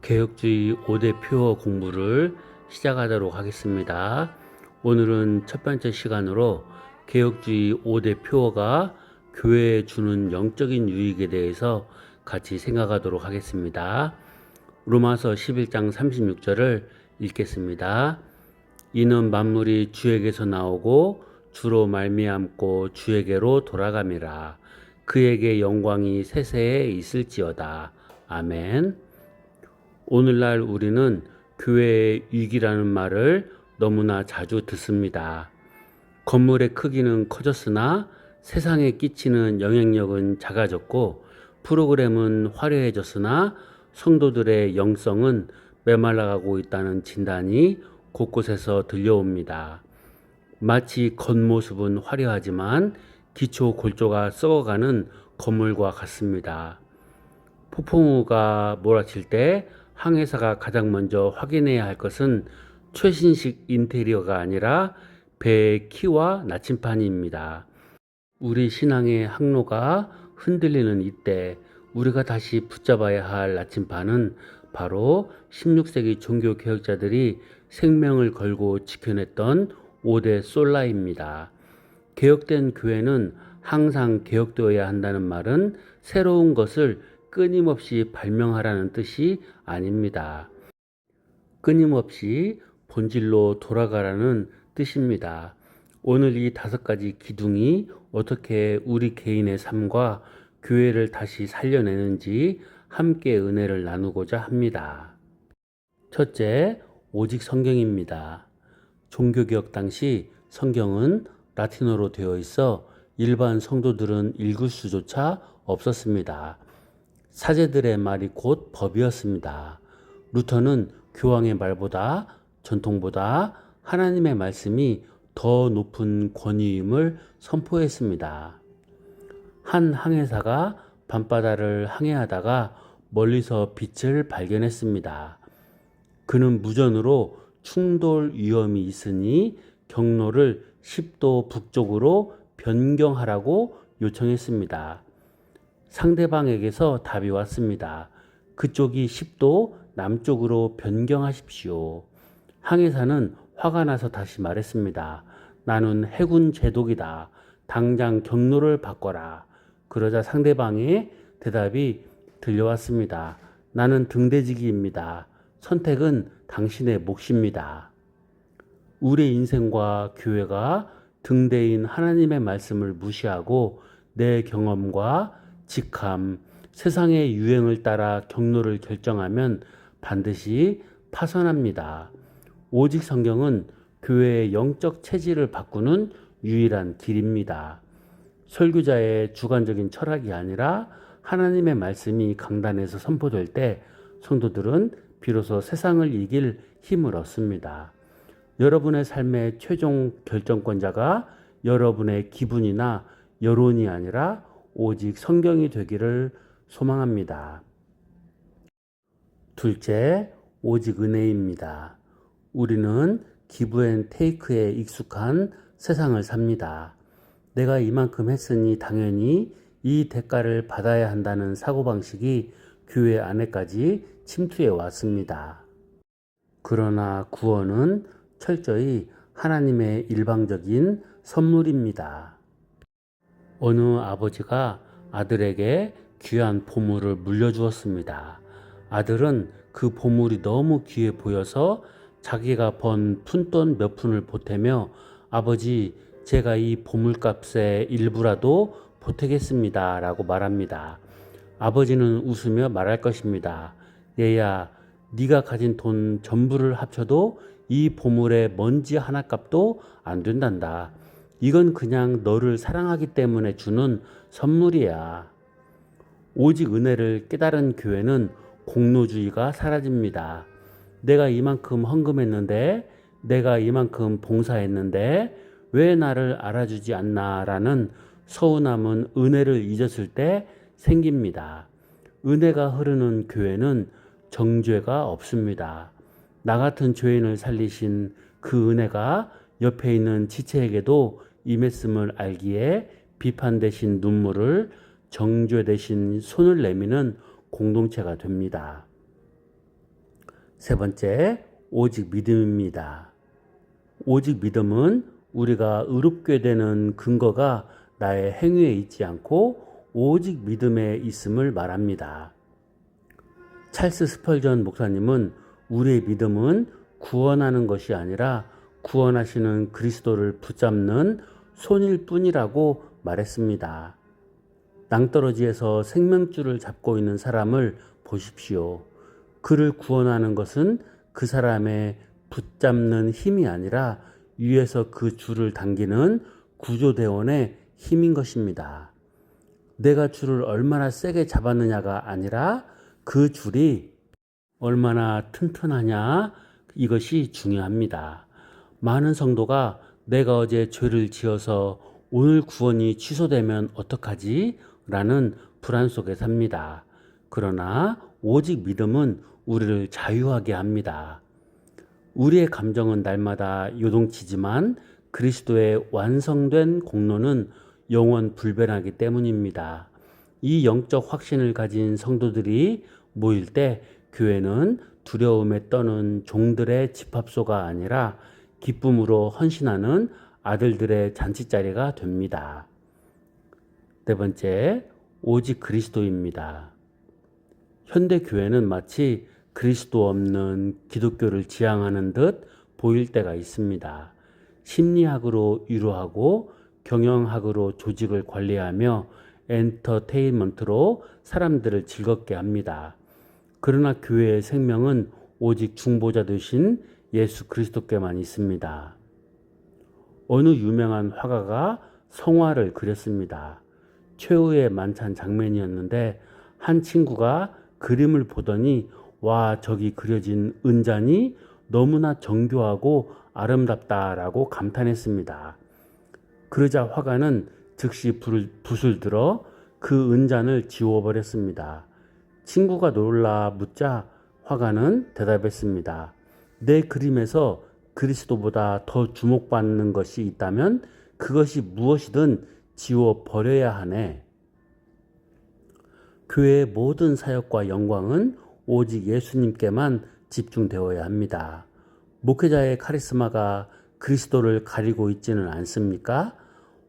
개혁주의 5대 표어 공부를 시작하도록 하겠습니다. 오늘은 첫 번째 시간으로 개혁주의 5대 표어가 교회에 주는 영적인 유익에 대해서 같이 생각하도록 하겠습니다. 로마서 11장 36절을 읽겠습니다. 이는 만물이 주에게서 나오고 주로 말미암고 주에게로 돌아감이라. 그에게 영광이 세세에 있을지어다. 아멘. 오늘날 우리는 교회의 위기라는 말을 너무나 자주 듣습니다. 건물의 크기는 커졌으나 세상에 끼치는 영향력은 작아졌고, 프로그램은 화려해졌으나 성도들의 영성은 메말라가고 있다는 진단이 곳곳에서 들려옵니다. 마치 겉모습은 화려하지만 기초 골조가 썩어가는 건물과 같습니다. 폭풍우가 몰아칠 때 항해사가 가장 먼저 확인해야 할 것은 최신식 인테리어가 아니라 배의 키와 나침판입니다. 우리 신앙의 항로가 흔들리는 이때 우리가 다시 붙잡아야 할 나침판은 바로 16세기 종교개혁자들이 생명을 걸고 지켜냈던 5대 솔라입니다. 개혁된 교회는 항상 개혁되어야 한다는 말은 새로운 것을 끊임없이 발명하라는 뜻이 아닙니다. 끊임없이 본질로 돌아가라는 뜻입니다. 오늘 이 5가지 기둥이 어떻게 우리 개인의 삶과 교회를 다시 살려내는지 함께 은혜를 나누고자 합니다. 첫째, 오직 성경입니다. 종교개혁 당시 성경은 라틴어로 되어 있어 일반 성도들은 읽을 수조차 없었습니다. 사제들의 말이 곧 법이었습니다. 루터는 교황의 말보다, 전통보다 하나님의 말씀이 더 높은 권위임을 선포했습니다. 한 항해사가 밤바다를 항해하다가 멀리서 빛을 발견했습니다. 그는 무전으로 충돌 위험이 있으니 경로를 10도 북쪽으로 변경하라고 요청했습니다. 상대방에게서 답이 왔습니다. 그쪽이 10도 남쪽으로 변경하십시오. 항해사는 화가 나서 다시 말했습니다. 나는 해군 제독이다. 당장 경로를 바꿔라. 그러자 상대방의 대답이 들려왔습니다. 나는 등대지기입니다. 선택은 당신의 몫입니다. 우리 인생과 교회가 등대인 하나님의 말씀을 무시하고 내 경험과 직함, 세상의 유행을 따라 경로를 결정하면 반드시 파산합니다. 오직 성경은 교회의 영적 체질을 바꾸는 유일한 길입니다. 설교자의 주관적인 철학이 아니라 하나님의 말씀이 강단에서 선포될 때 성도들은 비로소 세상을 이길 힘을 얻습니다. 여러분의 삶의 최종 결정권자가 여러분의 기분이나 여론이 아니라 오직 성경이 되기를 소망합니다. 둘째, 오직 은혜입니다. 우리는 기브 앤 테이크에 익숙한 세상을 삽니다. 내가 이만큼 했으니 당연히 이 대가를 받아야 한다는 사고방식이 교회 안에까지 침투해 왔습니다. 그러나 구원은 철저히 하나님의 일방적인 선물입니다. 어느 아버지가 아들에게 귀한 보물을 물려주었습니다. 아들은 그 보물이 너무 귀해 보여서 자기가 번 푼돈 몇 푼을 보태며 아버지, 제가 이 보물값의 일부라도 보태겠습니다. 라고 말합니다. 아버지는 웃으며 말할 것입니다. 얘야, 네가 가진 돈 전부를 합쳐도 이 보물의 먼지 하나 값도 안 된단다. 이건 그냥 너를 사랑하기 때문에 주는 선물이야. 오직 은혜를 깨달은 교회는 공로주의가 사라집니다. 내가 이만큼 헌금했는데, 내가 이만큼 봉사했는데 왜 나를 알아주지 않나라는 서운함은 은혜를 잊었을 때 생깁니다. 은혜가 흐르는 교회는 정죄가 없습니다. 나 같은 죄인을 살리신 그 은혜가 옆에 있는 지체에게도 임했음을 알기에 비판 대신 눈물을, 정죄 대신 손을 내미는 공동체가 됩니다. 세 번째, 오직 믿음입니다. 오직 믿음은 우리가 의롭게 되는 근거가 나의 행위에 있지 않고 오직 믿음에 있음을 말합니다. 찰스 스펄전 목사님은 우리의 믿음은 구원하는 것이 아니라 구원하시는 그리스도를 붙잡는 손일 뿐이라고 말했습니다. 낭떠러지에서 생명줄을 잡고 있는 사람을 보십시오. 그를 구원하는 것은 그 사람의 붙잡는 힘이 아니라 위에서 그 줄을 당기는 구조대원의 힘인 것입니다. 내가 줄을 얼마나 세게 잡았느냐가 아니라 그 줄이 얼마나 튼튼하냐, 이것이 중요합니다. 많은 성도가 내가 어제 죄를 지어서 오늘 구원이 취소되면 어떡하지? 라는 불안 속에 삽니다. 그러나 오직 믿음은 우리를 자유하게 합니다. 우리의 감정은 날마다 요동치지만 그리스도의 완성된 공로는 영원 불변하기 때문입니다. 이 영적 확신을 가진 성도들이 모일 때 교회는 두려움에 떠는 종들의 집합소가 아니라 기쁨으로 헌신하는 아들들의 잔치자리가 됩니다. 네 번째, 오직 그리스도입니다. 현대 교회는 마치 그리스도 없는 기독교를 지향하는 듯 보일 때가 있습니다. 심리학으로 위로하고 경영학으로 조직을 관리하며 엔터테인먼트로 사람들을 즐겁게 합니다. 그러나 교회의 생명은 오직 중보자 되신 예수 그리스도께만 있습니다. 어느 유명한 화가가 성화를 그렸습니다. 최후의 만찬 장면이었는데 한 친구가 그림을 보더니 와, 저기 그려진 은잔이 너무나 정교하고 아름답다라고 감탄했습니다. 그러자 화가는 즉시 붓을 들어 그 은잔을 지워버렸습니다. 친구가 놀라 묻자 화가는 대답했습니다. 내 그림에서 그리스도보다 더 주목받는 것이 있다면 그것이 무엇이든 지워버려야 하네. 교회의 모든 사역과 영광은 오직 예수님께만 집중되어야 합니다. 목회자의 카리스마가 그리스도를 가리고 있지는 않습니까?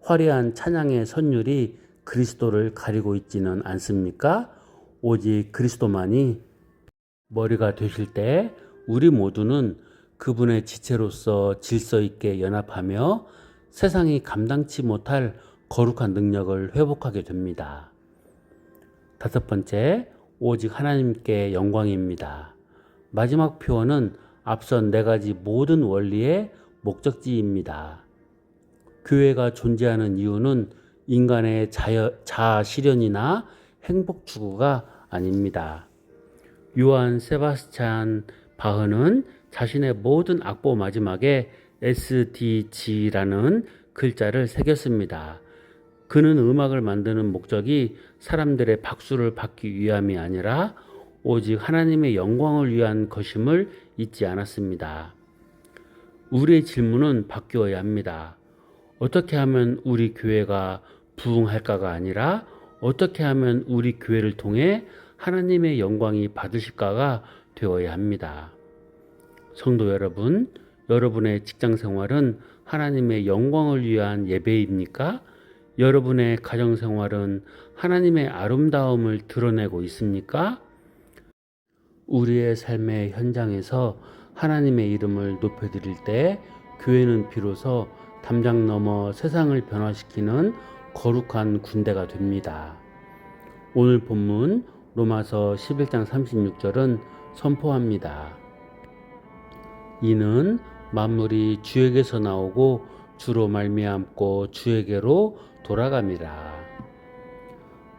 화려한 찬양의 선율이 그리스도를 가리고 있지는 않습니까? 오직 그리스도만이 머리가 되실 때 우리 모두는 그분의 지체로서 질서 있게 연합하며 세상이 감당치 못할 거룩한 능력을 회복하게 됩니다. 다섯 번째, 오직 하나님께 영광입니다. 마지막 표어는 앞선 네 가지 모든 원리의 목적지입니다. 교회가 존재하는 이유는 인간의 자아 실현이나 행복 추구가 아닙니다. 요한 세바스찬 바흐는 자신의 모든 악보 마지막에 SDG라는 글자를 새겼습니다. 그는 음악을 만드는 목적이 사람들의 박수를 받기 위함이 아니라 오직 하나님의 영광을 위한 것임을 잊지 않았습니다. 우리의 질문은 바뀌어야 합니다. 어떻게 하면 우리 교회가 부흥할까가 아니라 어떻게 하면 우리 교회를 통해 하나님의 영광이 받으실까가 되어야 합니다. 성도 여러분, 여러분의 직장 생활은 하나님의 영광을 위한 예배입니까? 여러분의 가정 생활은 하나님의 아름다움을 드러내고 있습니까? 우리의 삶의 현장에서 하나님의 이름을 높여드릴 때 교회는 비로소 담장 넘어 세상을 변화시키는 거룩한 군대가 됩니다. 오늘 본문 로마서 11장 36절은 선포합니다. 이는 만물이 주에게서 나오고 주로 말미암고 주에게로 돌아갑니다.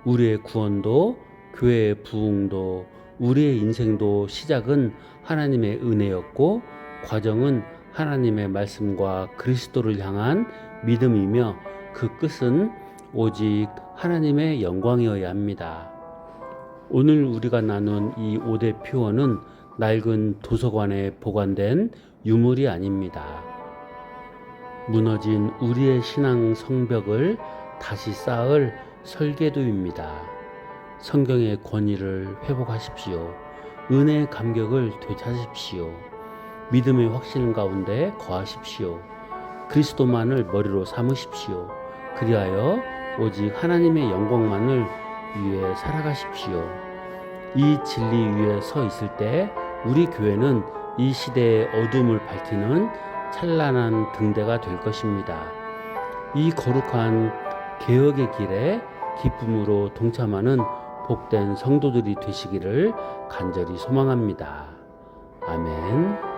우리의 구원도 교회의 부흥도 우리의 인생도 시작은 하나님의 은혜였고 과정은 하나님의 말씀과 그리스도를 향한 믿음이며 그 끝은 오직 하나님의 영광이어야 합니다. 오늘 우리가 나눈 이 5대 표어는 낡은 도서관에 보관된 유물이 아닙니다. 무너진 우리의 신앙 성벽을 다시 쌓을 설계도입니다. 성경의 권위를 회복하십시오. 은혜의 감격을 되찾으십시오. 믿음의 확신 가운데 거하십시오. 그리스도만을 머리로 삼으십시오. 그리하여 오직 하나님의 영광만을 위해 살아가십시오. 이 진리 위에 서 있을 때 우리 교회는 이 시대의 어둠을 밝히는 찬란한 등대가 될 것입니다. 이 거룩한 개혁의 길에 기쁨으로 동참하는 복된 성도들이 되시기를 간절히 소망합니다. 아멘.